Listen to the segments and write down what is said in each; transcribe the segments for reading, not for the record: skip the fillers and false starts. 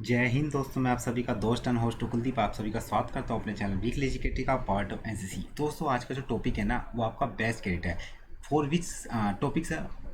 जय हिंद दोस्तों, मैं आप सभी का दोस्त एंड होस्ट कुलदीप आप सभी का स्वागत करता हूँ अपने चैनल वीकली एजुकेटिव का पार्ट ऑफ एनसीसी। दोस्तों आज का जो टॉपिक है ना वो आपका बेस्ट क्रेडिट है फॉर विच टॉपिक्स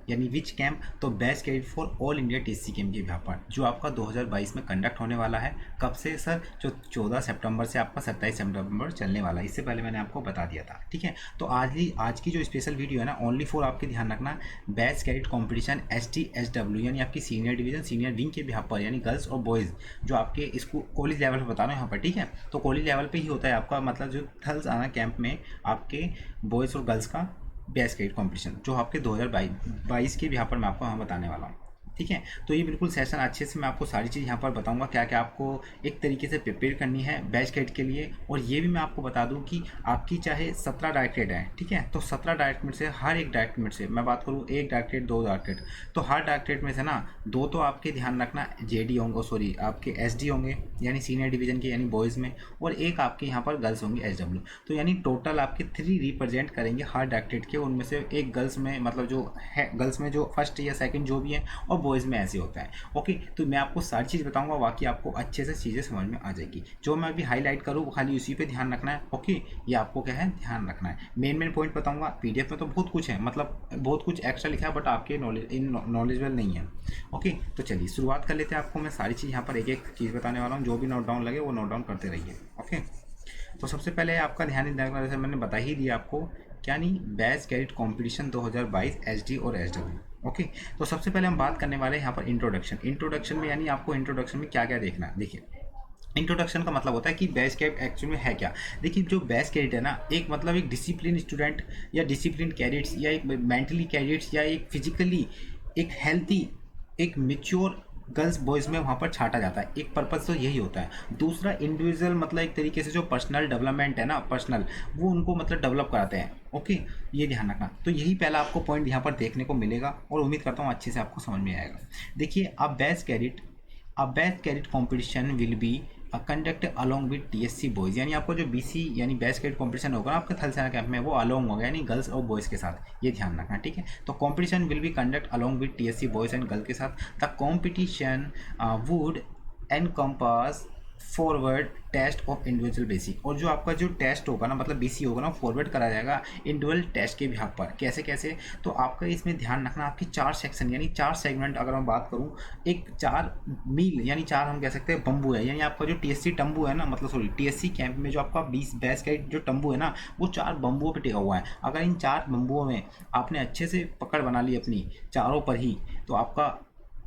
यानी विच कैंप। तो best credit for all India TSC camp के व्यापार जो आपका 2022 में कंडक्ट होने वाला है। कब से सर? जो 14 सितंबर से आपका 27 सितंबर चलने वाला है। इससे पहले मैंने आपको बता दिया था, ठीक है। तो आज की जो स्पेशल वीडियो है ना ओनली फॉर आपके ध्यान रखना best credit competition ST SW यानी आपकी सीनियर डिवीजन सीनियर विंग के बिहाफ पर, यानी गर्ल्स और बॉयज़ जो आपके स्कूल कॉलेज लेवल पर बता रहा हूँ यहाँ पर, ठीक है। तो कॉलेज लेवल पे ही होता है आपका, मतलब जो थल्स आना कैंप में आपके बॉयज़ और गर्ल्स का बेस्ट क्रिकेट कॉम्पिटिशन जो आपके 2022 के भी यहाँ पर मैं आपको यहाँ बताने वाला हूँ, ठीक है। तो ये बिल्कुल सेशन अच्छे से मैं आपको सारी चीज़ यहाँ पर बताऊंगा, क्या क्या आपको एक तरीके से प्रिपेयर करनी है बेस्ट क्रिकेट के लिए। और ये भी मैं आपको बता दूं कि आपकी चाहे 17 डायरेक्टेड है, ठीक है। तो 17 डायरेक्ट से हर एक डायरेक्ट में से मैं बात करूँ, एक डायरेक्टेड दो डायरेक्टेड, तो हर डायरेक्टेड में से ना दो तो आपके ध्यान रखना JD होंगे, सॉरी आपके SD होंगे यानी सीनियर डिवीजन के यानी बॉयज़ में, और एक आपके यहाँ पर गर्ल्स होंगी SW। तो यानी टोटल आपके 3 रिप्रेजेंट करेंगे हर डायरेक्टेड के, उनमें से एक गर्ल्स में, मतलब जो है गर्ल्स में जो फर्स्ट या सेकंड जो भी है, और बॉयज़ में ऐसे होता है। ओके, तो मैं आपको सारी चीज़ बताऊंगा, बाकी आपको अच्छे से चीज़ें समझ में आ जाएगी। जो मैं अभी हाईलाइट करूँ खाली उसी पे ध्यान रखना है। ओके, ये आपको क्या है ध्यान रखना है। मेन पॉइंट बताऊंगा। PDF में तो बहुत कुछ है, मतलब बहुत कुछ एक्स्ट्रा लिखा है, बट आपके नॉलेजेबल नहीं है। ओके, तो चलिए शुरुआत कर लेते हैं। आपको मैं सारी चीज़ यहाँ पर एक एक चीज़ बताने वाला हूँ, जो भी नोट डाउन लगे वो नोट डाउन करते रहिए। ओके, तो सबसे पहले आपका ध्यान रखना, जैसे मैंने बता ही दिया आपको, क्या नहीं, बेस्ट क्रेडिट कंपटीशन 2022 SD और SW। ओके, तो सबसे पहले हम बात करने वाले हैं यहाँ पर इंट्रोडक्शन में, यानी आपको इंट्रोडक्शन में क्या क्या देखना है। देखिए, इंट्रोडक्शन का मतलब होता है कि बेस्ट कैरेट एक्चुअल में है क्या। देखिए, जो बेस्ट कैरेट है ना, एक मतलब एक डिसिप्लिन स्टूडेंट या डिसिप्लिन कैडेट्स या एक मेंटली कैडेट्स या एक फिजिकली एक हेल्थी एक मेच्योर गर्ल्स बॉयज़ में वहाँ पर छाटा जाता है। एक पर्पज़ तो यही होता है। दूसरा इंडिविजुअल, मतलब एक तरीके से जो पर्सनल डेवलपमेंट है ना, पर्सनल वो उनको मतलब डेवलप कराते हैं। ओके, ये ध्यान रखना। तो यही पहला आपको पॉइंट यहाँ पर देखने को मिलेगा, और उम्मीद करता हूँ अच्छे से आपको समझ में आएगा। देखिए, अब best cadet competition will be conduct along with TSC boys, यानी आपको जो BC यानी बेस्ट कैडेट कॉम्पिटिशन होगा ना आपके थल सेना कैंप में, वो अलॉन्ग होगा यानी गर्ल्स और बॉयज़ के साथ। ये ध्यान रखना, ठीक है। तो competition will be conduct along with TSC boys and girl के साथ। The competition would encompass forward test of individual basic, और जो आपका जो टेस्ट होगा ना, मतलब BC होगा ना, फॉरवर्ड करा जाएगा इंडिविजुअल टेस्ट के बिहाफ पर। कैसे कैसे? तो आपका इसमें ध्यान रखना, आपकी 4 सेक्शन यानी 4 सेगमेंट अगर मैं बात करूँ, एक 4 मील यानी 4 हम कह सकते हैं बम्बू है, यानी आपका जो TSC तंबू है ना, मतलब सॉरी TSC कैंप में जो आपका 20 बेस्ट का जो तंबू है ना, वो 4 बम्बुओं पर टिका हुआ है। अगर इन 4 बम्बुओं में आपने अच्छे से पकड़ बना ली अपनी चारों पर ही, तो आपका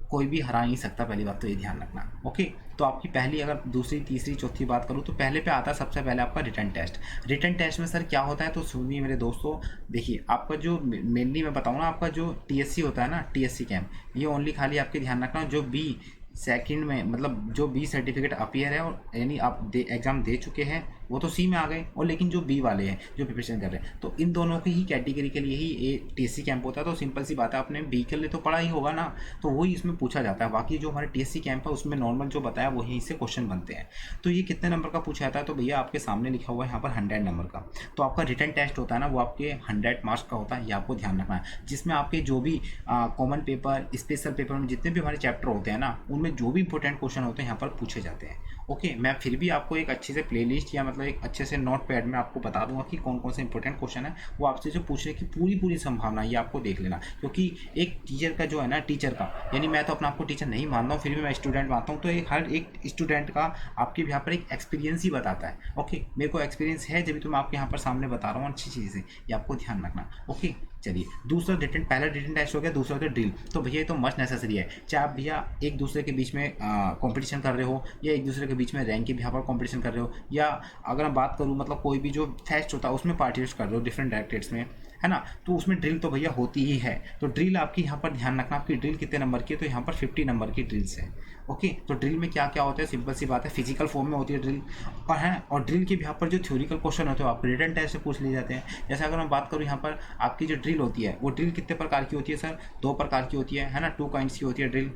कोई भी हरा नहीं सकता। पहली बात तो ये ध्यान रखना। ओके, तो आपकी पहली, अगर दूसरी तीसरी चौथी बात करूँ, तो पहले पे आता है सबसे पहले आपका रिटर्न टेस्ट। रिटर्न टेस्ट में सर क्या होता है, तो सुनिए मेरे दोस्तों। देखिए, आपका जो मेनली मैं बताऊँ ना, आपका जो TSC होता है ना, TSC कैंप, ये ओनली खाली आपके ध्यान रखना जो B सेकंड में, मतलब जो B सर्टिफिकेट अपीयर है, और यानी आप एग्ज़ाम दे चुके हैं, वो तो C में आ गए, और लेकिन जो B वाले हैं जो प्रिपरेशन कर रहे हैं, तो इन दोनों की ही कैटेगरी के लिए ही ये TSC कैंप होता है। तो सिंपल सी बात है, आपने B के लिए तो पढ़ा ही होगा ना, तो वही इसमें पूछा जाता है। बाकी जो हमारे TSC कैंप है उसमें नॉर्मल जो बताया वहीं से क्वेश्चन बनते हैं। तो ये कितने नंबर का पूछा जाता है, तो भैया आपके सामने लिखा हुआ है यहाँ पर 100 नंबर का। तो आपका रिटर्न टेस्ट होता है ना, वो आपके 100 मार्क्स का होता है, ये आपको ध्यान रखना है। जिसमें आपके जो भी कॉमन पेपर, स्पेशल पेपर में जितने भी हमारे चैप्टर होते हैं ना, उनमें जो भी इंपॉर्टेंट क्वेश्चन होते हैं यहाँ पर पूछे जाते हैं। ओके, मैं फिर भी आपको एक अच्छे से प्लेलिस्ट या मतलब एक अच्छे से नोट पैड में आपको बता दूंगा कि कौन कौन से इंपॉर्टेंट क्वेश्चन है, वो आपसे जो पूछने की पूरी संभावना ये आपको देख लेना। क्योंकि एक टीचर का जो है ना, टीचर का, यानी मैं तो अपना आपको टीचर नहीं मानता हूँ, फिर भी मैं स्टूडेंट मानता हूँ, तो एक हर एक स्टूडेंट का आपके यहाँ पर एक एक्सपीरियंस ही बताता है। ओके, मेरे को एक्सपीरियंस है, जब भी तो मैं आपके यहाँ पर सामने बता रहा हूँ अच्छी चीज़ें, ये आपको ध्यान रखना। ओके, चलिए, दूसरा रिटन, पहला रिटन टेस्ट हो गया, दूसरा होता है ड्रिल। तो भैया ये तो मस्ट नेसेसरी है, चाहे आप भैया एक दूसरे के बीच में कंपटीशन कर रहे हो, या एक दूसरे के बीच में रैंक के भी यहाँ पर कंपटीशन कर रहे हो, या अगर मैं बात करूँ मतलब कोई भी जो फेस्ट होता है उसमें पार्टिसिपेट कर रहे हो डिफरेंट डायरेक्टरेट्स में, है ना, तो उसमें ड्रिल तो भैया होती ही है। तो ड्रिल आपकी यहाँ पर ध्यान रखना, आपकी ड्रिल कितने नंबर की है, तो यहाँ पर 50 नंबर की ड्रिल्स है। ओके, तो ड्रिल में क्या क्या होता है, सिंपल सी बात है, फिजिकल फॉर्म में होती है ड्रिल, और है, और ड्रिल के यहाँ पर जो थ्योरिकल क्वेश्चन होते हैं आप रिटन टेस्ट से पूछ लिए जाते हैं। जैसे अगर मैं बात करूँ यहाँ पर आपकी जो ड्रिल होती है, वो ड्रिल कितने प्रकार की होती है सर? 2 प्रकार की होती है ना, 2 काइंड्स की होती है ड्रिल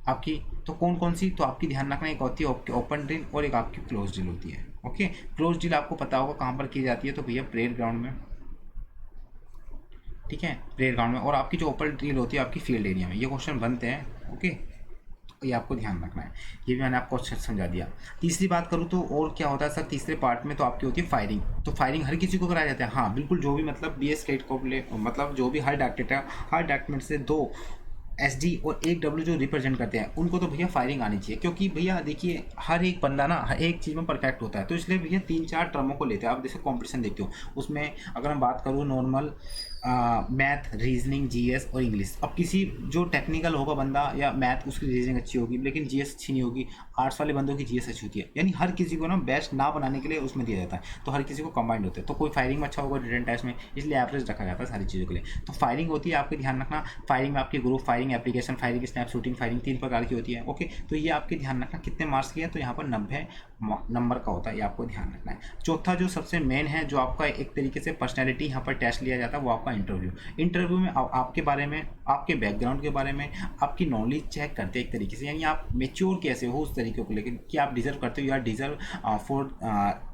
आपकी। तो कौन कौन सी? तो आपकी ध्यान रखना, एक होती है ओपन ड्रिल और एक आपकी क्लोज ड्रिल होती है। ओके, क्लोज ड्रिल आपको पता होगा कहाँ पर की जाती है, तो भैया प्रेयर ग्राउंड में, ठीक है, प्रेयर ग्राउंड में। और आपकी जो ओपन ड्रिल होती है आपकी फील्ड एरिया में। ये क्वेश्चन बनते हैं। ओके, ये आपको ध्यान रखना है। ये भी मैंने आपको अच्छे से समझा दिया। तीसरी बात करूँ तो और क्या होता है सर तीसरे पार्ट में, तो आपकी होती है फायरिंग। तो फायरिंग हर किसी को कराया जाता है, हाँ बिल्कुल, जो भी मतलब BS कैडेट को मतलब जो भी हर डॉक्यूमेंट है, हर डॉक्यूमेंट से 2 SD और 1 W जो रिप्रेजेंट करते हैं उनको तो भैया फायरिंग आनी चाहिए, क्योंकि भैया देखिए हर एक बंदा ना हर एक चीज़ में परफेक्ट होता है, तो इसलिए भैया 3-4 टर्मों को लेते हैं। आप जैसे कंपटीशन देखते हो उसमें अगर मैं बात करूँ नॉर्मल मैथ, रीजनिंग, GS और इंग्लिश। अब किसी जो टेक्निकल होगा बंदा या मैथ उसकी रीजनिंग अच्छी होगी लेकिन GS अच्छी नहीं होगी, आर्ट्स वाले बंदों की GS अच्छी होती है, यानी हर किसी को ना बेस्ट ना बनाने के लिए उसमें दिया जाता है, तो हर किसी को कंबाइंड होते हैं। तो कोई फायरिंग में अच्छा होगा रिटन टेस्ट में, इसलिए एवरेज रखा जाता है सारी चीज़ों के लिए। तो फायरिंग होती है, आपके ध्यान रखना। फायरिंग में आपकी group firing, application firing, snap shooting firing 3 प्रकार की होती है। ओके, तो ये आपके ध्यान रखना कितने मार्क्स की है, तो यहाँ पर 90 नंबर का होता है, ये आपको ध्यान रखना है। चौथा जो सबसे मेन है, जो आपका एक तरीके से पर्सनैलिटी यहाँ पर टेस्ट लिया जाता है, वो आपका इंटरव्यू। इंटरव्यू में आपके बारे में, आपके बैकग्राउंड के बारे में, आपकी नॉलेज चेक करते हैं एक तरीके से, यानी आप मेच्योर कैसे हो उस तरीके को लेकर, कि आप डिजर्व करते हो या deserve for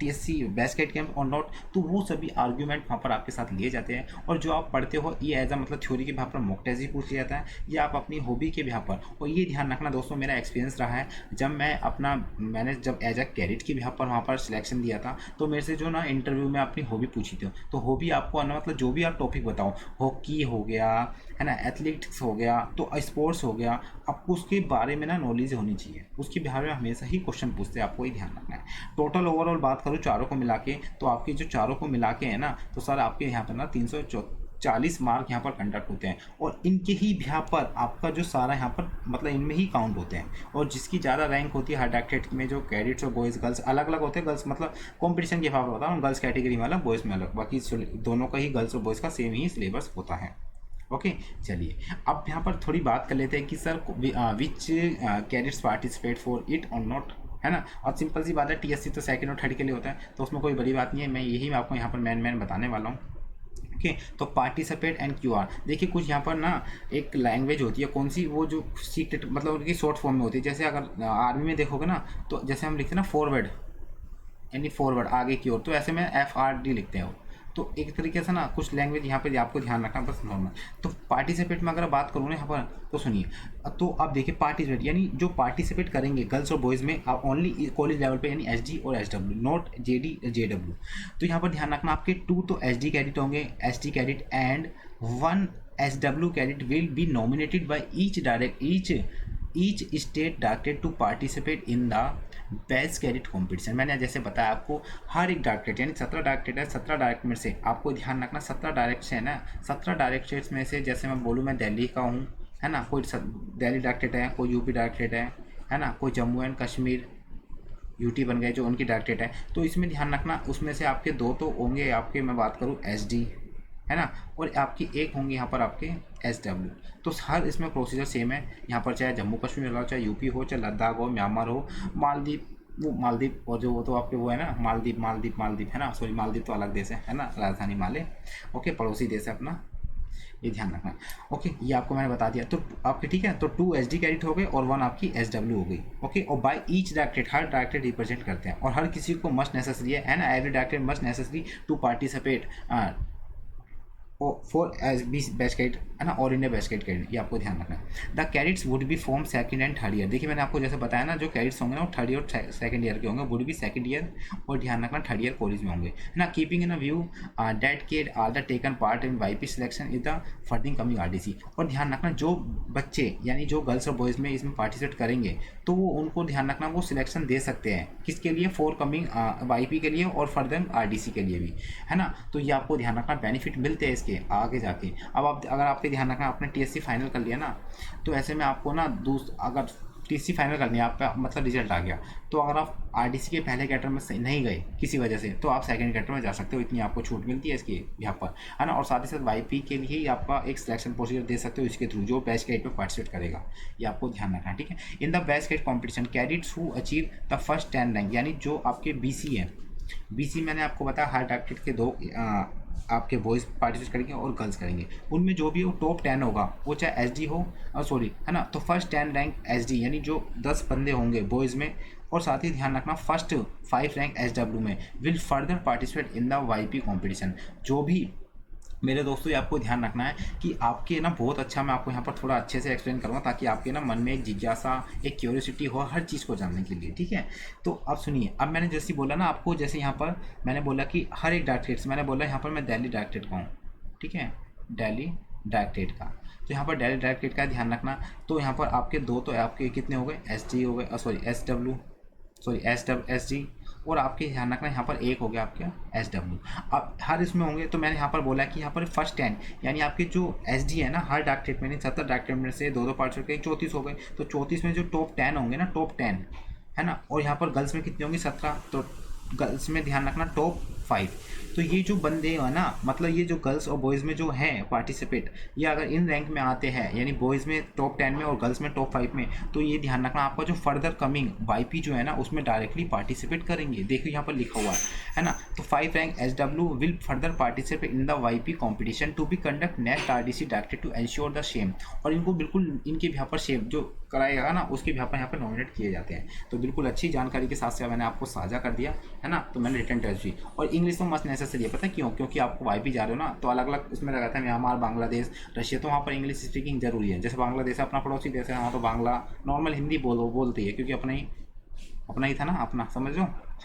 TSC best cat camp और नॉट। तो वो सभी आर्ग्यूमेंट वहाँ पर आपके साथ लिए जाते हैं। और जो आप पढ़ते हो ये एज अ मतलब थ्योरी के बिहार पर मॉक टेस्ट भी पूछ लिया जाता है, या आप अपनी हॉबी के बिहार पर। और ये ध्यान रखना दोस्तों, मेरा एक्सपीरियंस रहा है जब मैंने जब एज अ कैडेट के बिहार पर वहाँ पर सिलेक्शन दिया था, तो मेरे से जो ना इंटरव्यू में अपनी हॉबी पूछी थी। तो हॉबी आपको ना मतलब जो भी आप टॉपिक बताओ, हॉकी हो गया है ना, एथलेटिक्स हो गया, तो स्पोर्ट्स हो गया, आपको उसके बारे में ना नॉलेज होनी चाहिए। उसके बिहार में हमेशा ही क्वेश्चन पूछते हैं, आपको ये ध्यान रखना है। टोटल ओवरऑल बात करूँ चारों को मिला के, तो आपके जो चारों को मिला के है ना, तो सर आपके यहाँ पर ना 340 मार्क यहाँ पर कंडक्ट होते हैं। और इनके ही बिहार पर आपका जो सारा यहाँ पर मतलब इनमें ही काउंट होते हैं। और जिसकी ज़्यादा रैंक होती है हर डॉक्टरेट में, जो कैडेट्स और बॉयज़ गर्ल्स अलग अलग होते हैं। गर्ल्स मतलब कॉम्पिटिशन के हिसाब से होता है, गर्ल्स कैटेगरी में अलग, बॉयज़ में अलग, बाकी दोनों का ही गर्ल्स और बॉयज़ का सेम ही सिलेबस होता है। ओके, चलिए अब यहाँ पर थोड़ी बात कर लेते हैं कि sir which cadets participate for it और नॉट, है ना। और सिंपल सी बात है, TSC तो सेकंड और थर्ड के लिए होता है, तो उसमें कोई बड़ी बात नहीं है। मैं यही मैं आपको यहाँ पर मैन बताने वाला हूँ। ओके, तो पार्टिसिपेट एंड QR, देखिए कुछ यहाँ पर ना एक लैंग्वेज होती है, कौन सी, वो जो सीक्रेट मतलब उनकी शॉर्ट फॉर्म में होती है। जैसे अगर आर्मी में देखोगे ना, तो जैसे हम लिखते हैं ना फॉरवर्ड, यानी फॉरवर्ड आगे की ओर, तो ऐसे में FRD लिखते हैं वो। तो एक तरीके से ना कुछ लैंग्वेज यहाँ पे आपको ध्यान रखना बस नॉर्मल। तो पार्टिसिपेट में अगर बात करूँ ना यहाँ पर, तो सुनिए, तो आप देखिए पार्टिसिपेट यानी जो पार्टिसिपेट करेंगे गर्ल्स और बॉयज़ में, आप ओनली कॉलेज लेवल पे, यानी SD और SW, नॉट JD JW। तो यहाँ पर ध्यान रखना, आपके 2 तो SD कैडेट होंगे, SD cadet, and 1 SW cadet will be nominated by each state directed to participate in the best cadet competition. मैंने जैसे बताया आपको, हर एक डायरेक्टेड यानी 17 डायरेक्टेड है, 17 डायरेक्ट में से आपको ध्यान रखना 17 डायरेक्ट से है ना, 17 डायरेक्टेड्स में से जैसे मैं बोलूँ, मैं दिल्ली का हूँ, है ना, कोई दिल्ली डायरेक्टेड है, कोई UP डायरेक्टेड है ना, कोई जम्मू एंड कश्मीर UT बन गए जो उनकी डायरेक्टेड है। तो इसमें ध्यान रखना, उसमें से आपके 2 तो होंगे आपके, मैं बात करूँ SD, है ना, और आपकी 1 होंगे यहाँ पर आपके SW। तो हर इसमें प्रोसीजर सेम है यहाँ पर, चाहे जम्मू कश्मीर हो, चाहे UP हो, चाहे लद्दाख हो, म्यांमार हो, मालदीव, वो मालदीव, और जो वो तो आपके वो है ना मालदीव है ना, सॉरी मालदीव तो अलग देश है ना, राजधानी माले। ओके, पड़ोसी देश है अपना, ये ध्यान रखना। ओके, ये आपको मैंने बता दिया। तो आपके ठीक है, तो 2 SD कैडेट हो गए और 1 आपकी SW हो गई। ओके, और by each directed, her directed represent करते हैं, और हर किसी को मस्ट नेसेसरी है ना, every directed must necessary to participate for as be best cadet, है ना, और इंडिया बेस्ट कैडेट, ये आपको ध्यान रखना है। The cadets would be form second and third year. देखिए मैंने आपको जैसे बताया ना, जो कैडेट्स होंगे ना वो थर्ड ईयर और सेकंड ईयर के होंगे, वुड बी सेकंड ईयर, और ध्यान रखना थर्ड ईयर कॉलेज में होंगे, है ना। Keeping in a view that cad are the taken part in YP selection is the farthing coming RDC। और ध्यान रखना, जो बच्चे यानी जो गर्ल्स और बॉयज़ में इसमें पार्टिसिपेट करेंगे, तो वो उनको ध्यान रखना वो सिलेक्शन दे सकते हैं, किसके लिए, फॉर कमिंग YP के लिए और फर्दर RDC के लिए भी, है ना। तो ये आपको ध्यान रखना, बेनिफिट मिलते हैं इसके आगे जाके। अब आप अगर आपके ध्यान रखना, आपने TSC फाइनल कर लिया ना, तो ऐसे में आपको ना अगर TSC फाइनल करनी है आपका मतलब रिजल्ट आ गया, तो अगर आप RDC के पहले कैटर में नहीं गए किसी वजह से, तो आप सेकंड कैटर में जा सकते हो, इतनी आपको छूट मिलती है इसके यहाँ पर, है ना। और साथ ही साथ YP के लिए ही आपका एक सिलेक्शन प्रोसीजर दे सकते हो इसके थ्रू, जो बेस्ट कैडेट में पार्टिसिपेट करेगा, ये आपको ध्यान रखना है, ठीक है। इन the best cadet competition cadets who achieve the first 10 rank, यानी जो आपके BC है, BC मैंने आपको बताया हर डायरेक्टेड के 2 आपके बॉयज़ पार्टिसिपेट करेंगे और गर्ल्स करेंगे, उनमें जो भी वो टॉप 10 होगा, वो चाहे SD हो, सॉरी, है ना, तो फर्स्ट 10 रैंक SD, यानी जो 10 बंदे होंगे बॉयज़ में, और साथ ही ध्यान रखना फर्स्ट 5 रैंक SW में, will further participate in the YP competition. जो भी मेरे दोस्तों ये आपको ध्यान रखना है कि आपके ना बहुत अच्छा, मैं आपको यहाँ पर थोड़ा अच्छे से एक्सप्लेन करूँगा ताकि आपके ना मन में एक जिज्ञासा, एक क्यूरियोसिटी हो हर चीज़ को जानने के लिए, ठीक है। तो अब सुनिए, अब मैंने जैसे बोला ना आपको, जैसे यहाँ पर मैंने बोला कि हर एक डायरेक्टरेट से, मैंने बोला यहाँ पर मैं दिल्ली डायरेक्टरेट का हूँ, ठीक है, दिल्ली डायरेक्टरेट का। तो यहाँ पर दिल्ली डायरेक्टरेट का ध्यान रखना। तो यहाँ पर आपके दो, तो आपके कितने हो गए, एस डी हो गए, sorry S W, sorry S D, और आपके ध्यान रखना यहाँ पर एक हो गया आपका एस डब्ल्यू। अब हर इसमें होंगे, तो मैंने यहाँ पर बोला कि यहाँ पर फर्स्ट 10 यानी आपके जो एस डी है ना, हर डायरेक्टरेट में 70 डायरेक्टरेट में से दो दो पार्ट्स करके 34 हो गए। तो 34 में जो टॉप 10 होंगे ना, टॉप 10 है ना, और यहाँ पर गर्ल्स में कितनी होंगी, 17। तो गर्ल्स में ध्यान रखना टॉप 5। तो ये जो बंदे हैं ना, मतलब ये जो गर्ल्स और बॉयज़ में जो हैं पार्टिसिपेट, ये अगर इन रैंक में आते हैं, यानी बॉयज़ में टॉप 10 में और गर्ल्स में टॉप 5 में, तो ये ध्यान रखना आपका जो फर्दर कमिंग वाईपी जो है ना, उसमें डायरेक्टली पार्टिसिपेट करेंगे। देखिए यहाँ पर लिखा हुआ है ना। तो 5 rank S W will further participate in the YP competition to be conduct next RDC directed to ensure the same. और इनको बिल्कुल इनके यहाँ पर सेम जो कराएगा ना, उसके यहाँ पर नॉमिनेट किए जाते हैं। तो बिल्कुल अच्छी जानकारी के साथ से मैंने आपको साझा कर दिया है ना। तो मैंने रिटर्न टेस्ट भी, और इंग्लिश तो मस्ट नेसेसरी है, पता है क्यों, क्योंकि आपको वाईपी जा रहे हो ना, तो अलग अलग उसमें लगाता है म्यांमार, बांग्लादेश, रशिया, तो वहाँ पर इंग्लिश स्पीकिंग जरूरी है। जैसे बांग्लादेश अपना पड़ोसी देश है, वहाँ तो बांग्ला नॉर्मल हिंदी बोलती है, क्योंकि अपना ही था ना, अपना समझ लो।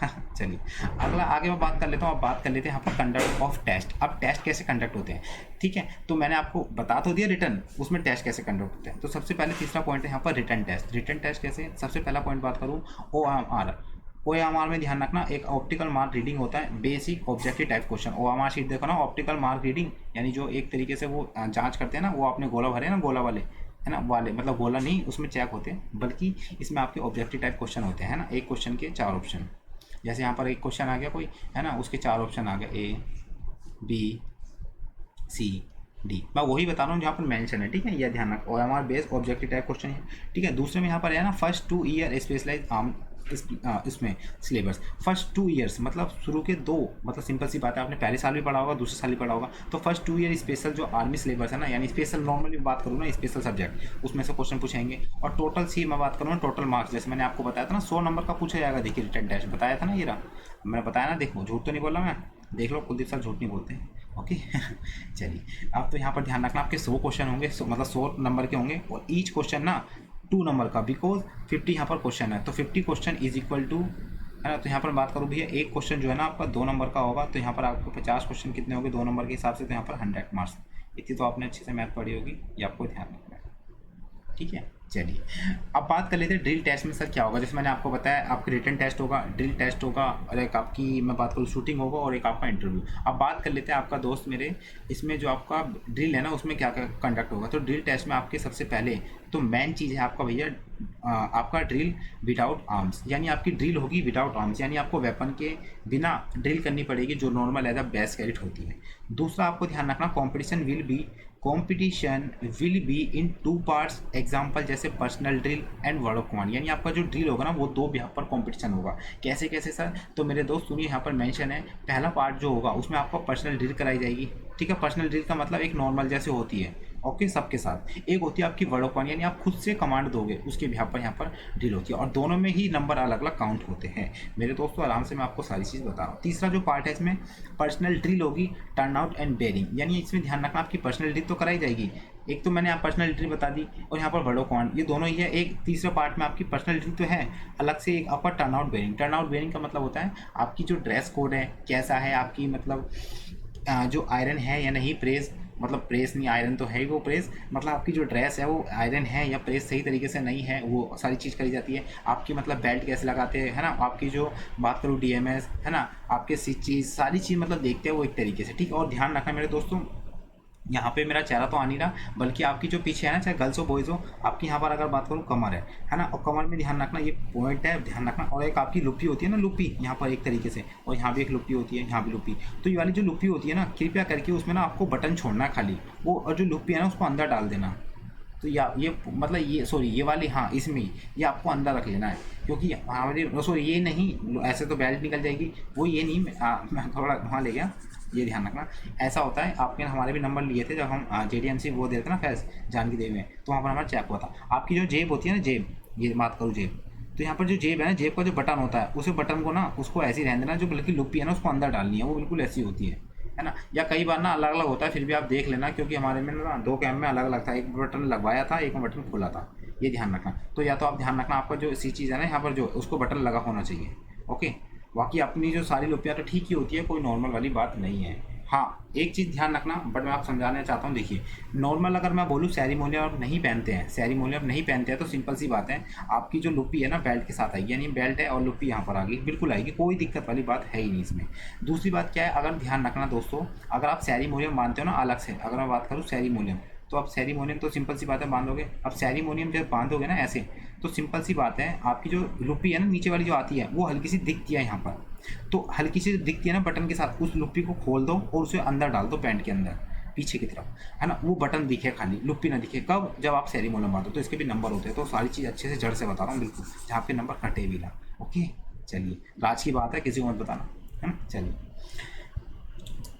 चलिए अगला आगे मैं बात कर लेता हूँ। अब बात कर लेते हैं यहाँ पर कंडक्ट ऑफ टेस्ट। अब टेस्ट कैसे कंडक्ट होते हैं, ठीक है। तो मैंने आपको बता तो दिया रिटर्न, उसमें टेस्ट कैसे कंडक्ट होते हैं। तो सबसे पहले तीसरा पॉइंट है यहाँ पर रिटर्न टेस्ट। रिटर्न टेस्ट कैसे, सबसे पहला पॉइंट बात करूँ, OMR में ध्यान रखना एक ऑप्टिकल मार्क रीडिंग होता है, basic objective type question. OMR sheet देखो ना, ऑप्टिकल मार्क रीडिंग यानी जो एक तरीके से वो जांच करते हैं ना, वो आपने गोला भरे ना, गोला वाले है ना, वाले मतलब गोला नहीं उसमें चेक होते हैं, बल्कि इसमें आपके ऑब्जेक्टिव टाइप क्वेश्चन होते हैं ना। एक क्वेश्चन के 4 ऑप्शन, जैसे यहाँ पर एक क्वेश्चन आ गया कोई है ना, उसके 4 ऑप्शन आ गए, A B C D। मैं वही बता रहा हूँ जहाँ पर मेंशन है, ठीक है, यह ध्यान रखो। OMR based objective type question है, ठीक है। दूसरे में यहाँ पर है ना, फर्स्ट 2 ईयर स्पेशलाइज इसमें सिलेबस। फर्स्ट 2 ईयर्स मतलब शुरू के 2, मतलब सिंपल सी बात है, आपने पहले साल भी पढ़ा होगा, दूसरे साल भी पढ़ा होगा। तो फर्स्ट 2 ईयर स्पेशल जो आर्मी सिलेबस है ना, यानी स्पेशल नॉर्मली बात करूँ ना, स्पेशल सब्जेक्ट, उसमें से क्वेश्चन पूछेंगे। और टोटल सी मैं बात करूँ ना, टोटल मार्क्स, जैसे मैंने आपको बताया था ना, 100 नंबर का पूछा जाएगा। देखिए रिटर्न टेस्ट बताया था ना, ये रहा, मैंने बताया ना, देखो झूठ तो नहीं बोला मैं, देख लो कुलदीप सर झूठ नहीं बोलते हैं, ओके। चलिए अब तो यहाँ पर ध्यान रखना, आपके 100 क्वेश्चन होंगे, मतलब 100 नंबर के होंगे, और ईच क्वेश्चन ना 2 नंबर का, बिकॉज 50 यहाँ पर क्वेश्चन है, तो 50 क्वेश्चन इज इक्वल टू, है ना। तो यहाँ पर बात करूँ भैया, एक क्वेश्चन जो है ना आपका 2 नंबर का होगा, तो यहाँ पर आपको 50 क्वेश्चन कितने होंगे 2 नंबर के हिसाब से, तो यहाँ पर 100 मार्क्स। इतनी तो आपने अच्छे से मैथ पढ़ी होगी, ये आपको ध्यान रखना है, ठीक है। चलिए अब बात कर लेते हैं ड्रिल टेस्ट में सर क्या होगा। जैसे मैंने आपको बताया, आपका रिटन टेस्ट होगा, ड्रिल टेस्ट होगा, और एक आपकी मैं बात करूँ शूटिंग होगा, और एक आपका इंटरव्यू। अब बात कर लेते हैं आपका दोस्त मेरे, इसमें जो आपका ड्रिल है ना, उसमें क्या क्या कंडक्ट होगा। तो ड्रिल टेस्ट में आपके सबसे पहले तो मेन चीज़ है आपका भैया, आपका ड्रिल विदाउट आर्म्स, यानी आपकी ड्रिल होगी विदाउट आर्म्स, यानी आपको वेपन के बिना ड्रिल करनी पड़ेगी, जो normal as a base cadet होती है। दूसरा आपको ध्यान रखना, competition will be in 2 parts, example जैसे personal drill and word of command, यानी आपका जो ड्रिल होगा ना, वो 2 यहाँ पर कॉम्पिटिशन होगा। कैसे कैसे सर, तो मेरे दोस्त सुनिए, यहाँ पर मेंशन है, पहला पार्ट जो होगा उसमें आपको पर्सनल ड्रिल कराई जाएगी, ठीक है। पर्सनल ड्रिल का मतलब एक नॉर्मल जैसे होती है, ओके, सबके साथ। एक होती है आपकी वर्ड ऑफ कमांड, यानी आप खुद से कमांड दोगे, उसके यहाँ पर ड्रिल होती है, और दोनों में ही नंबर अलग अलग काउंट होते हैं मेरे दोस्तों। आराम से मैं आपको सारी चीज़ बता रहा हूँ। तीसरा जो पार्ट है इसमें पर्सनल ड्रिल होगी, टर्न आउट एंड बेयरिंग, यानी इसमें ध्यान रखना आपकी पर्सनल ड्रिल तो कराई जाएगी, एक तो मैंने आप पर्सनल ड्रिल बता दी, और यहाँ पर वर्ड ऑफ कमांड, ये दोनों ही है। एक तीसरे पार्ट में आपकी पर्सनल ड्रिल तो है अलग से, एक आपका turn out bearing. Turn out bearing का मतलब होता है आपकी जो ड्रेस कोड है कैसा है, आपकी मतलब जो आयरन है या नहीं, प्रेस मतलब प्रेस नहीं, आयरन तो है ही वो प्रेस, मतलब आपकी जो ड्रेस है वो आयरन है या प्रेस सही तरीके से नहीं है, वो सारी चीज़ करी जाती है। आपकी मतलब बेल्ट कैसे लगाते हैं, है ना, आपकी जो बात करूँ DMS, है ना, आपके चीज़ सारी चीज़ मतलब देखते हैं वो एक तरीके से, ठीक। और ध्यान रखना मेरे दोस्तों, यहाँ पे मेरा चेहरा तो आ नहीं रहा, बल्कि आपकी जो पीछे है ना, चाहे गर्ल्स हो बॉयज़ हो, आपकी यहाँ पर अगर बात करूँ कमर है ना, और कमर में ध्यान रखना, ये पॉइंट है ध्यान रखना। और एक आपकी लुप्पी होती है ना, लुप्पी यहाँ पर एक तरीके से, और यहाँ भी एक लुप्पी होती है, यहाँ भी लुप्पी। तो ये वाली जो लुप्पी होती है ना, कृपया करके उसमें ना आपको बटन छोड़ना है खाली वो, और जो लुप्पी है ना उसको अंदर डाल देना। तो या ये मतलब ये सॉरी ये वाली, हाँ इसमें ये आपको अंदर रख लेना है, क्योंकि हमारे सॉरी ये नहीं, ऐसे तो बेल्ट निकल जाएगी, वो ये नहीं, मैं थोड़ा वहाँ ले गया, ये ध्यान रखना। ऐसा होता है, आपके हमारे भी नंबर लिए थे जब हम JDMC वो देते ना फैस जानकी देवी में, तो वहाँ पर हमारा चेक हुआ था। आपकी जो जेब होती है ना, जेब, ये बात करूँ जेब, तो यहाँ पर जो जेब है ना, जेब का जो बटन होता है, उस बटन को ना उसको ऐसे ही रहने देना, जो बल्कि लुप्पी है ना उसको अंदर डालनी है, वो बिल्कुल ऐसी होती है, है ना। या कई बार ना अलग अलग होता है, फिर भी आप देख लेना, क्योंकि हमारे में ना 2 कैम में अलग अलग था, एक बटन लगवाया था, एक में बटन खुला था, ये ध्यान रखना। तो या तो आप ध्यान रखना आपका जो सी चीज़ है ना यहाँ पर जो उसको बटन लगा होना चाहिए। ओके, बाकी अपनी जो सारी लुपियाँ तो ठीक ही होती है, कोई नॉर्मल वाली बात नहीं है। हाँ, एक चीज़ ध्यान रखना, बट मैं आप समझाना चाहता हूँ। देखिए, नॉर्मल अगर मैं बोलूँ सेरेमोनियल आप नहीं पहनते हैं, सेरेमोनियल नहीं पहनते हैं, तो सिंपल सी बात है, आपकी जो लुपी है ना बेल्ट के साथ आएगी, यानी बेल्ट है और लुपी यहाँ पर आ गई, बिल्कुल आएगी, कोई दिक्कत वाली बात है ही नहीं इसमें। दूसरी बात क्या है, अगर ध्यान रखना दोस्तों, अगर आप सेरेमोनियल मानते हो ना अलग से, अगर मैं बात करूँ सेरेमोनियल, तो आप सेरेमोनियम तो सिंपल सी बात है बांधोगे। अब सेरेमोनियम जब बांधोगे ना ऐसे, तो सिंपल सी बात है, आपकी जो लुपी है ना नीचे वाली जो आती है वो हल्की सी दिखती है यहाँ पर, तो हल्की सी दिखती है ना बटन के साथ, उस लुपी को खोल दो और उसे अंदर डाल दो पैंट के अंदर पीछे की तरफ, है ना, वो बटन दिखे, खाली लुपी ना दिखे। कब? जब आप सेरेमोनियम बांधो, तो इसके भी नंबर होते हैं, तो सारी चीज़ अच्छे से जड़ से बता रहा हूँ बिल्कुल, जहाँ पे नंबर कटे भी ना। ओके, चलिए, राज की बात है, किसी को मत बताना, है ना। चलिए,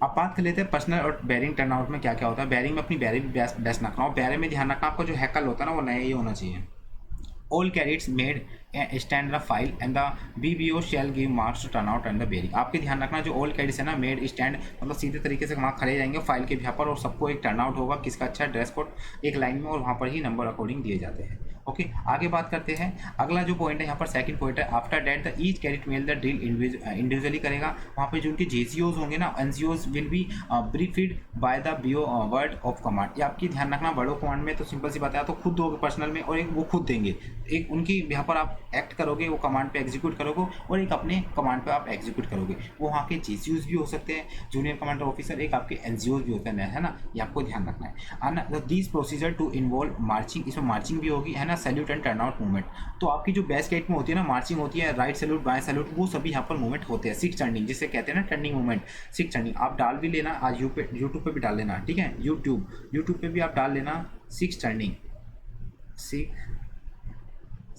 अब बात कर लेते हैं पर्सनल और बैरिंग टर्न आउट में क्या क्या होता है। बैरिंग में अपनी बैरिंग बेस्ट रखना, और बैरिंग में ध्यान रखना आपका जो हैकल होता है ना वो नया ही होना चाहिए। All carriers made a stand the file and the BBO shall give marks to turn out and the bearing। आपके ध्यान रखना जो all carriers है ना मेड स्टैंड, मतलब सीधे तरीके से वहाँ खड़े जाएंगे फाइल के यहाँ पर, और सबको एक टर्न आउट होगा किसका अच्छा ड्रेस कोड एक लाइन में, और वहाँ पर ही नंबर अकॉर्डिंग दिए जाते हैं। ओके, आगे बात करते हैं। अगला जो पॉइंट है यहाँ पर सेकंड पॉइंट है, after that the each cadet male the drill individually करेगा। वहाँ पे जो उनके जेसीओज होंगे ना, NCOs will be briefed by the BO word of command. ये आपकी ध्यान रखना, वर्ड ऑफ कमांड में तो सिंपल सी बात है, तो खुद दोगे पर्सनल में, और एक वो खुद देंगे, एक उनकी यहाँ पर आप एक्ट करोगे, वो कमांड पे एग्जीक्यूट करोगे, और एक अपने कमांड पे आप एग्जीक्यूट करोगे। वो वहाँ के जेसीओज भी हो सकते हैं, जूनियर कमांडर ऑफिसर, एक आपके एनजीओज भी होते हैं, है ना, ये आपको ध्यान रखना है ना। These procedure to involve marching, इसमें मार्चिंग भी होगी, है ना, salute and turn out movement. तो आपकी जो बेस्ट गेट में होती है ना मार्चिंग होती है, राइट सैल्यूट बाएं सैल्यूट, वो सभी यहाँ पर मूवमेंट होते हैं। सिक्स टर्निंग जिसे कहते हैं ना, टर्निंग मूवमेंट, सिक्स टर्निंग आप डाल भी लेना, आज यूट्यूब पे भी डाल लेना, ठीक है, यूट्यूब पे भी आप डाल लेना, six turning,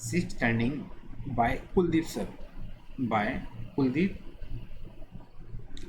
six turning by Kuldeep sir, by Kuldeep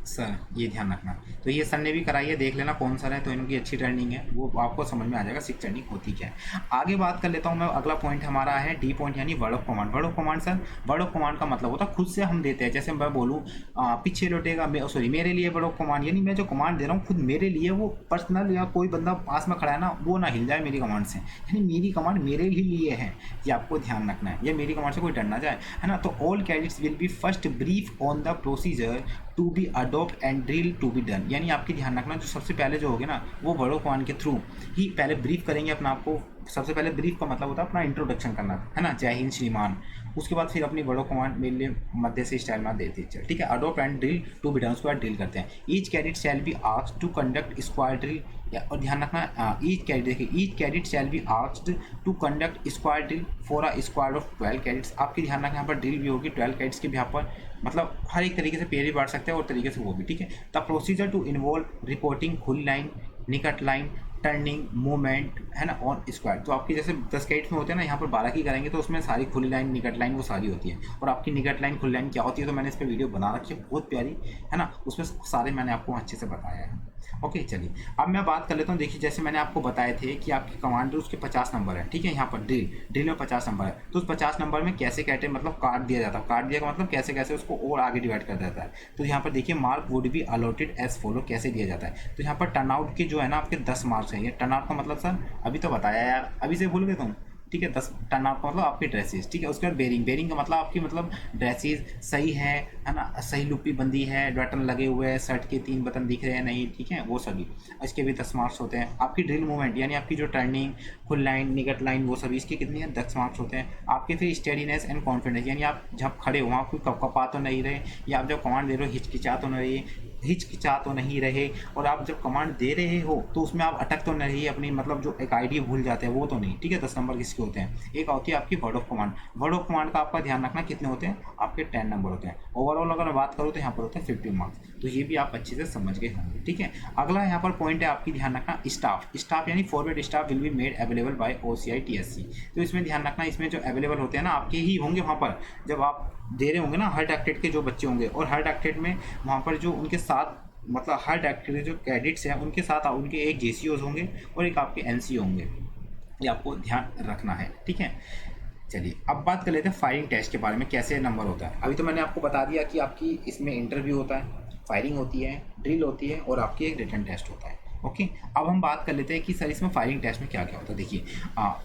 sir, ये ध्यान रखना। तो ये सर ने भी कराई है, देख लेना कौन सा है, तो इनकी अच्छी टर्निंग है, वो आपको समझ में आ जाएगा सिक्स टर्निंग होती क्या है। आगे बात कर लेता हूँ मैं, अगला पॉइंट हमारा है डी पॉइंट, यानी word of command. Word of command sir, word of command का मतलब होता है खुद से हम देते हैं, जैसे मैं बोलूँ पीछे लौटेगा, सॉरी मेरे लिए वर्ड ऑफ कमांड, यानी मैं जो कमांड दे रहा हूँ खुद मेरे लिए, वो पर्सनल या कोई बंदा पास में खड़ा है ना वो ना हिल जाए मेरी कमांड से, यानी मेरी कमांड मेरे ही लिए है, ये आपको ध्यान रखना है, ये मेरी कमांड से कोई डर ना जाए, है ना। तो all cadets will be first brief on the procedure to be adopt and drill to be done, यानी आपकी ध्यान रखना जो सबसे पहले जो होगे ना वो वर्ड ऑफ कमांड के थ्रू ही पहले ब्रीफ करेंगे अपना आपको। सबसे पहले ब्रीफ का मतलब होता है अपना इंट्रोडक्शन करना, है ना, जय हिंद श्रीमान, उसके बाद फिर अपनी वर्ड ऑफ कमांड मेरे लिए मध्य से स्टाइल में देते हैं, ठीक है, adopt and drill to be done, उसके बाद ड्रिल करते हैं। Each cadet shall be asked to conduct squad drill, और ध्यान रखना ईच कैडेट, देखिए each cadet shall be asked to conduct squad drill for a squad of 12 cadets. आपकी ध्यान रखना यहाँ पर ड्रिल भी होगी 12 कैडेट्स के भी यहाँ पर, मतलब हर एक तरीके से पेयर भी बांट सकते हैं और तरीके से वो भी, ठीक है। The procedure to involve reporting खुली लाइन, निकट लाइन, टर्निंग मूवमेंट, है ना, ऑन स्क्वाड। तो आपकी जैसे 10 कैडेट्स में होते हैं ना, यहाँ पर 12 की करेंगे तो उसमें सारी खुली लाइन निकट लाइन वो सारी होती है। और आपकी निकट लाइन खुली लाइन क्या होती है, तो मैंने इस पर वीडियो बना रखी है बहुत प्यारी, है ना, उसमें सारे मैंने आपको अच्छे से बताया है। ओके, चलिए अब मैं बात कर लेता हूँ। देखिए जैसे मैंने आपको बताए थे कि आपकी कमांडर उसके 50 नंबर है, ठीक है, यहाँ पर ड्रिल में 50 नंबर है, तो उस 50 नंबर में कैसे कैसे मतलब काट दिया जाता है, काट दिया का मतलब कैसे कैसे उसको और आगे डिवाइड कर देता है। तो यहाँ पर देखिए mark would be allotted as follow, कैसे दिया जाता है। तो यहाँ पर टर्नआउट के जो है ना आपके 10 मार्क्स हैं। ये टर्नआउट का मतलब सर अभी तो बताया यार, अभी से भूल गए तुम, ठीक है। 10 टर्नआउट का मतलब आपके ड्रेसेस, ठीक है। उसके बाद बेरिंग का मतलब आपकी मतलब ड्रेसेस सही है ना, सही लुप्पी बंदी है, बटन लगे हुए हैं, शर्ट के 3 बटन दिख रहे हैं नहीं, ठीक है, वो सभी, इसके भी 10 मार्क्स होते हैं। आपकी ड्रिल मूवमेंट यानी आपकी जो टर्निंग, फुल लाइन, निकट लाइन, वो सभी इसके कितनी है 10 मार्क्स होते हैं। आपके फिर स्टेडीनेस एंड कॉन्फिडेंस, यानी आप जब खड़े हो वहाँ कोई कपा तो नहीं रहे, या आप जब कमांड दे रहे हो हिचकिचा तो नहीं रहे, और आप जब कमांड दे रहे हो तो उसमें आप अटक तो नहीं अपनी मतलब जो एक आइडिया भूल जाते हैं वो तो नहीं, ठीक है। 10 नंबर किसके होते हैं, एक होती है आपकी word of command. Word of command का आपका ध्यान रखना कितने होते हैं, आपके 10 नंबर होते हैं। ओवरऑल अगर बात करूँ तो यहाँ पर होते हैं 50 मार्क्स, तो ये भी आप अच्छे से समझ गए होंगे, ठीक है। अगला यहाँ पर पॉइंट है आपकी ध्यान रखना स्टाफ यानी forward staff will be made available by OCI TSC। तो इसमें ध्यान रखना, इसमें जो अवेलेबल होते हैं ना आपके ही होंगे वहाँ पर, जब आप दे रहे होंगे ना हर डाक्टेट के जो बच्चे होंगे, और हर डाक्टेट में वहाँ पर जो उनके साथ मतलब हर डाक्टेट जो कैडेट्स हैं उनके साथ उनके एक JCOs होंगे और एक आपके NC होंगे, ये आपको ध्यान रखना है, ठीक है। चलिए अब बात कर लेते हैं फायरिंग टेस्ट के बारे में, कैसे नंबर होता है। अभी तो मैंने आपको बता दिया कि आपकी इसमें इंटरव्यू होता है, फायरिंग होती है, ड्रिल होती है और आपकी एक रिटन टेस्ट होता है। ओके, अब हम बात कर लेते हैं कि सर इसमें फायरिंग टेस्ट में क्या क्या होता है। देखिए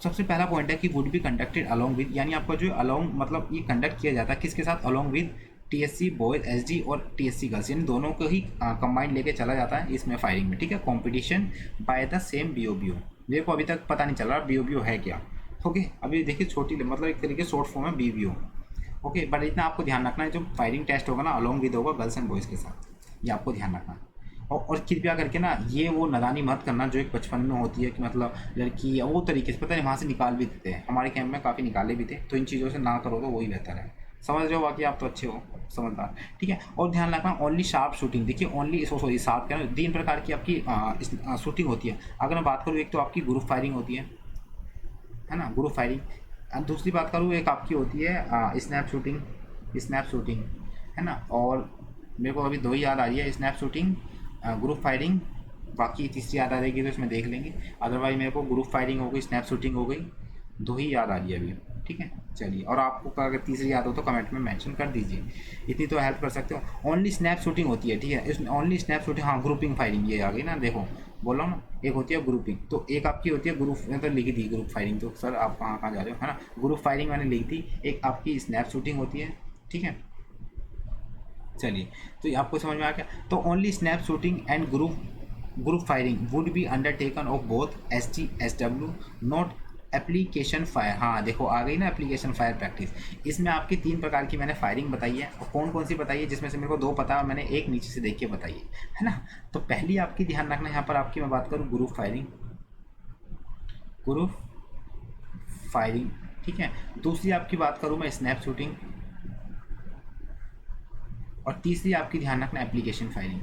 सबसे पहला पॉइंट है कि would be conducted along with, यानी आपका जो अलॉन्ग मतलब ये कंडक्ट किया जाता है किसके साथ, along with TSC boys SD और टीएससी गर्ल्स, यानी दोनों को ही कंबाइंड लेके चला जाता है इसमें फायरिंग में। ठीक है, कॉम्पिटिशन बाय द सेम बीओबीओ। मेरे को अभी तक पता नहीं चल रहा बीओबीओ है क्या। ओके, अभी देखिए छोटी मतलब एक तरीके शॉर्ट फॉर्म है बीबीओ। ओके, बट इतना आपको ध्यान रखना है जो फायरिंग टेस्ट होगा ना अलॉन्ग विद होगा गर्ल्स एंड बॉयज़ के साथ, ये आपको ध्यान रखना है। और कृपया करके ना ये वो नादानी मत करना जो एक बचपन में होती है कि मतलब लड़की वो तरीके से पता नहीं वहाँ से निकाल भी देते हैं, हमारे कैंप में काफ़ी निकाले भी थे। तो इन चीज़ों से ना करो तो वही बेहतर है। समझ रहे हो, बाकी आप तो अच्छे हो समझदार। ठीक है, और ध्यान रखना ओनली शार्प शूटिंग। देखिए ओनली सॉरी शार्प क्या, 3 प्रकार की आपकी शूटिंग होती है। अगर मैं बात करूँ, एक तो आपकी ग्रुप फायरिंग होती है ना, ग्रुप फायरिंग। दूसरी बात करूँ, एक आपकी होती है स्नैप शूटिंग है ना। और मेरे को अभी 2 ही याद आ रही है, स्नैप शूटिंग, ग्रुप फायरिंग। बाकी तीसरी याद आ जाएगी तो इसमें देख लेंगे। अदरवाइज मेरे को ग्रुप फायरिंग हो गई, स्नैप शूटिंग हो गई, 2 ही याद आ रही है अभी। ठीक है, चलिए, और आपको अगर तीसरी याद हो तो कमेंट में मेंशन कर दीजिए, इतनी तो हेल्प कर सकते हो। ओनली स्नैप शूटिंग होती है। ठीक है, इस ओनली स्नैप शूटिंग, हाँ ग्रुपिंग फायरिंग ये आ गई ना, देखो बोल रहा हूँ ना, एक होती है ग्रुपिंग, तो एक आपकी होती है ग्रुप, तो लिखी थी ग्रुप फायरिंग, तो सर आप कहाँ कहाँ जा रहे हो, है ना। ग्रुप फायरिंग मैंने लिखी थी, एक आपकी स्नैप शूटिंग होती है। ठीक है, चलिए, तो ये आपको समझ में आ गया। तो only snap shooting and group firing would be undertaken of both ST SW, not application fire. हाँ देखो आ गई ना एप्लीकेशन फायर प्रैक्टिस। इसमें आपकी 3 प्रकार की मैंने फायरिंग बताई है, और कौन कौन सी बताई है, जिसमें से मेरे को 2 पता है, मैंने एक नीचे से देख के बताई है ना। तो पहली आपकी ध्यान रखना यहाँ पर आपकी मैं बात करूँ ग्रुप फायरिंग। ठीक है, दूसरी आपकी बात करूँ मैं स्नैप शूटिंग, और तीसरी आपकी ध्यान रखना एप्लीकेशन फायरिंग।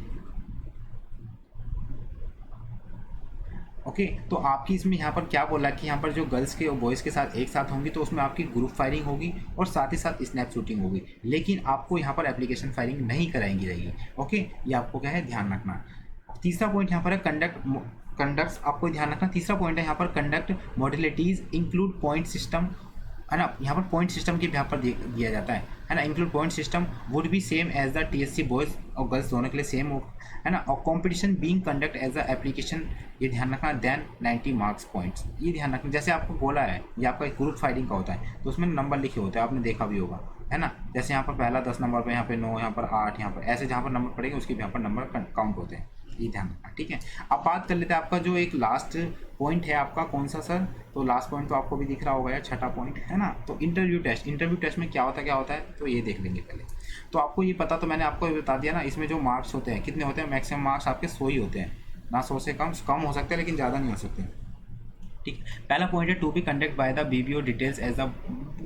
ओके, तो आपकी इसमें यहाँ पर क्या बोला कि यहाँ पर जो गर्ल्स के और बॉयज़ के साथ एक साथ होंगी तो उसमें आपकी ग्रुप फायरिंग होगी और साथ ही साथ स्नैप शूटिंग होगी, लेकिन आपको यहाँ पर एप्लीकेशन फायरिंग नहीं कराएंगी रहेगी। ओके, ये आपको क्या है ध्यान रखना। तीसरा पॉइंट यहाँ पर है कंडक्ट्स, आपको ध्यान रखना। तीसरा पॉइंट है यहाँ पर कंडक्ट मॉड्यूलिटीज इंक्लूड पॉइंट सिस्टम, है ना। यहाँ पर पॉइंट सिस्टम के यहाँ पर दिया जाता है ना। Include point system would be same as the TSC boys और गर्ल्स दोनों के लिए सेम हो, है ना। और competition being conduct as the application, ये ध्यान रखना, देन 90 मार्क्स पॉइंट्स, ये ध्यान रखना। जैसे आपको बोला है ये आपका एक ग्रुप फायरिंग का होता है तो उसमें नंबर लिखे होते हैं, आपने देखा भी होगा, है ना। जैसे यहाँ पर पहला 10 नंबर पर, यहाँ पर 9, यहाँ पर 8, यहाँ पर ऐसे जहाँ पर नंबर पड़ेंगे उसके यहाँ पर नंबर काउंट होते हैं, ये ध्यान रखना। ठीक है, अब बात कर लेते हैं आपका जो एक लास्ट पॉइंट है आपका, कौन सा सर, तो लास्ट पॉइंट तो आपको भी दिख रहा होगा यार, छठा पॉइंट है ना। तो इंटरव्यू टेस्ट में क्या होता है तो ये देख लेंगे पहले। तो आपको ये पता, तो मैंने आपको ये बता दिया ना, इसमें जो मार्क्स होते हैं कितने होते हैं, मैक्सिमम मार्क्स आपके 100 ही होते हैं ना, 100 से कम हो सकते हैं लेकिन ज़्यादा नहीं हो सकते। ठीक, पहला पॉइंट है to be conduct by the BBO details as the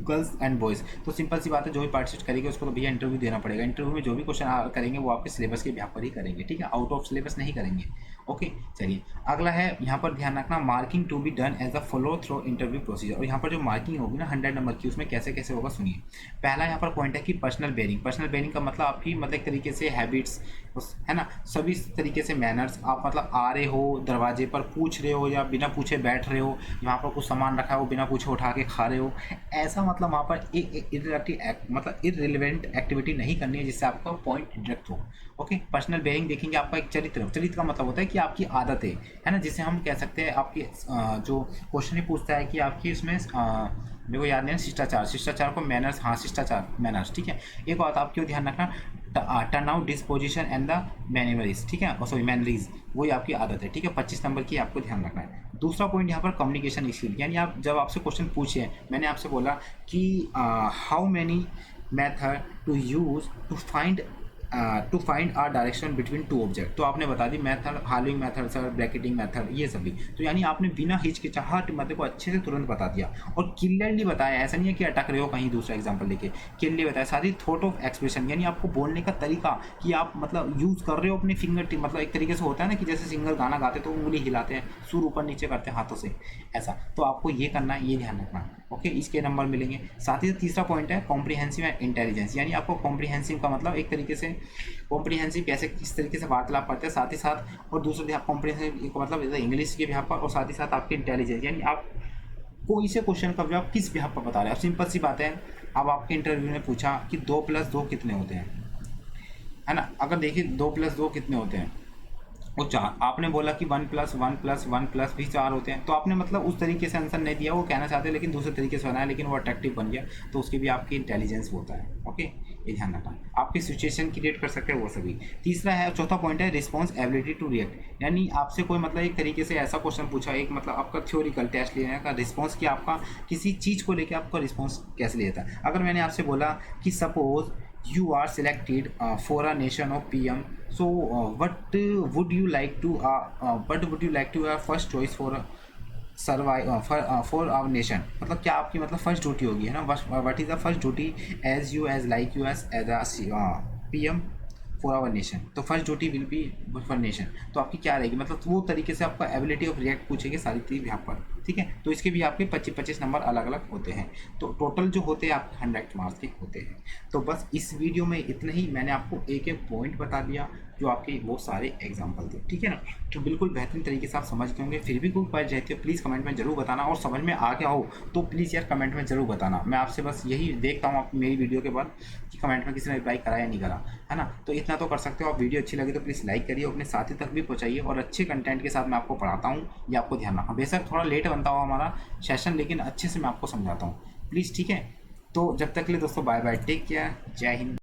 girls and boys. तो सिंपल सी बात है, जो भी पार्टिसिपेट करेंगे उसको तो भैया इंटरव्यू देना पड़ेगा। इंटरव्यू में जो भी क्वेश्चन करेंगे वो आपके सिलेबस के बिहाफ पर ही करेंगे। ठीक है, आउट ऑफ सिलेबस नहीं करेंगे। ओके, चलिए अगला है यहाँ पर ध्यान रखना, marking to be done as a follow through interview procedure. और यहाँ पर जो मार्किंग होगी ना 100 नंबर की, उसमें कैसे कैसे होगा सुनिए। पहला यहाँ पर पॉइंट है कि पर्सनल बेयरिंग का मतलब आपकी मतलब एक तरीके से हैबिट्स, है ना, सभी तरीके से मैनर्स। आप मतलब आ रहे हो, दरवाजे पर पूछ रहे हो या बिना पूछे बैठ रहे हो, यहाँ पर कुछ सामान रखा है वो बिना पूछे उठा के खा रहे हो, ऐसा मतलब वहाँ पर मतलब इररिलेवेंट एक्टिविटी नहीं करनी है जिससे आपका पॉइंट डिडक्ट हो। ओके, पर्सनल बेयरिंग देखेंगे आपका एक चरित्र का मतलब होता है कि आपकी आदतें, है ना, जिसे हम कह सकते हैं आपकी जो क्वेश्चन ही पूछता है कि आपकी इसमें मेरे को याद नहीं है, शिष्टाचार को मैनर्स, हाँ शिष्टाचार मैनर्स। ठीक है, एक बात आपको ध्यान रखना, turn out disposition and the manners. ठीक है, सॉरी मैनरीज, वही आपकी आदत है। ठीक है, 25 नंबर की आपको ध्यान रखना है। दूसरा पॉइंट यहाँ पर कम्युनिकेशन स्किल, यानी आप जब आपसे क्वेश्चन पूछे, मैंने आपसे बोला कि how many method to use to find our direction between 2 object. तो आपने बता दी मेथड, हार्लिंग मेथड सर, ब्रैकेटिंग मेथड, ये सभी। तो यानी आपने बिना हिचकिचाहट मतलब को अच्छे से तुरंत बता दिया और क्लियरली बताया। ऐसा नहीं है कि अटक रहे हो कहीं दूसरा एग्जांपल लेके, क्लियरली बताया। साथ ही थॉट ऑफ एक्सप्रेशन, यानी आपको बोलने का तरीका कि आप मतलब यूज़ कर रहे हो अपने फिंगर टिप, मतलब एक तरीके से होता है ना कि जैसे सिंगर गाना गाते तो उंगली हिलाते हैं, सुर ऊपर नीचे करते हैं हाथों से, ऐसा। तो आपको ये करना है, ये ध्यान रखना। ओके, इसके नंबर मिलेंगे। साथ ही तीसरा पॉइंट है कॉम्प्रिहेंसिव एंड इंटेलिजेंस, यानी आपको कॉम्प्रिहेंसिव का मतलब एक तरीके से कॉम्प्रिहेंसिव कैसे किस तरीके से वार्तालाप करते हैं, साथ ही साथ और दूसरे आप कॉम्प्रिहेंसिव का मतलब इंग्लिश के बिहाफ पर, और साथ ही साथ आपके इंटेलिजेंस, यानी आप कोई से क्वेश्चन का जवाब किस बिहाफ पर बता रहे हैं। अब सिंपल सी बात है, अब आपके इंटरव्यू ने पूछा कि 2 + 2 कितने होते हैं, है ना। अगर देखिए 2+2 कितने होते हैं, वो 4। आपने बोला कि 1+1+1+ भी 4 होते हैं, तो आपने मतलब उस तरीके से आंसर नहीं दिया, वो कहना चाहते हैं लेकिन दूसरे तरीके से बनाया, लेकिन वो अट्रैक्टिव बन गया, तो उसकी भी आपकी इंटेलिजेंस होता है। ओके, ये ध्यान रखना। आपकी सिचुएशन क्रिएट कर सकते हैं वो सभी। तीसरा है, चौथा पॉइंट है रिस्पॉन्स एबिलिटी टू रिएक्ट, यानी आपसे कोई मतलब एक तरीके से ऐसा क्वेश्चन पूछा, एक मतलब आपका थ्योरिकल टेस्ट लेने का रिस्पॉन्स, कि आपका किसी चीज़ को लेकर आपका रिस्पॉन्स कैसे लेता है। अगर मैंने आपसे बोला कि suppose you are selected for a nation of PM, so what would you like to have first choice for survive for our nation, मतलब क्या आपकी मतलब फर्स्ट ड्यूटी होगी, है ना। What is the first duty as you as like you as a PM for our nation, तो first duty will be for nation, तो आपकी क्या रहेगी, मतलब वो तरीके से आपका एबिलिटी ऑफ रिएक्ट पूछेगी सारी चीज़ यहाँ पर, ठीक है। तो इसके भी आपके 25-25 नंबर अलग अलग होते हैं, तो टोटल जो होते हैं आपके 100 मार्क्स के होते हैं। तो बस इस वीडियो में इतना ही, मैंने आपको एक एक पॉइंट बता दिया जो आपके वो सारे एग्जाम्पल थे, ठीक है ना। तो बिल्कुल बेहतरीन तरीके से आप समझ गए होंगे। फिर भी कोई क्वेश्चन रहती है प्लीज़ कमेंट में जरूर बताना, और समझ में आ गया हो तो प्लीज़ यार कमेंट में ज़रूर बताना। मैं आपसे बस यही देखता हूँ आप मेरी वीडियो के बाद कि कमेंट में किसी ने रिप्लाई करा या नहीं करा, है ना। तो इतना तो कर सकते हो आप। वीडियो अच्छी लगी तो प्लीज़ लाइक करिए, अपने साथी तक भी पहुँचाइए, और अच्छे कंटेंट के साथ मैं आपको पढ़ाता हूँ, ये आपको ध्यान रखना। बेशक थोड़ा लेट बनता हो हमारा सेशन, लेकिन अच्छे से मैं आपको समझाता हूँ, प्लीज़, ठीक है। तो जब तक के लिए दोस्तों बाय बाय, टेक केयर, जय हिंद।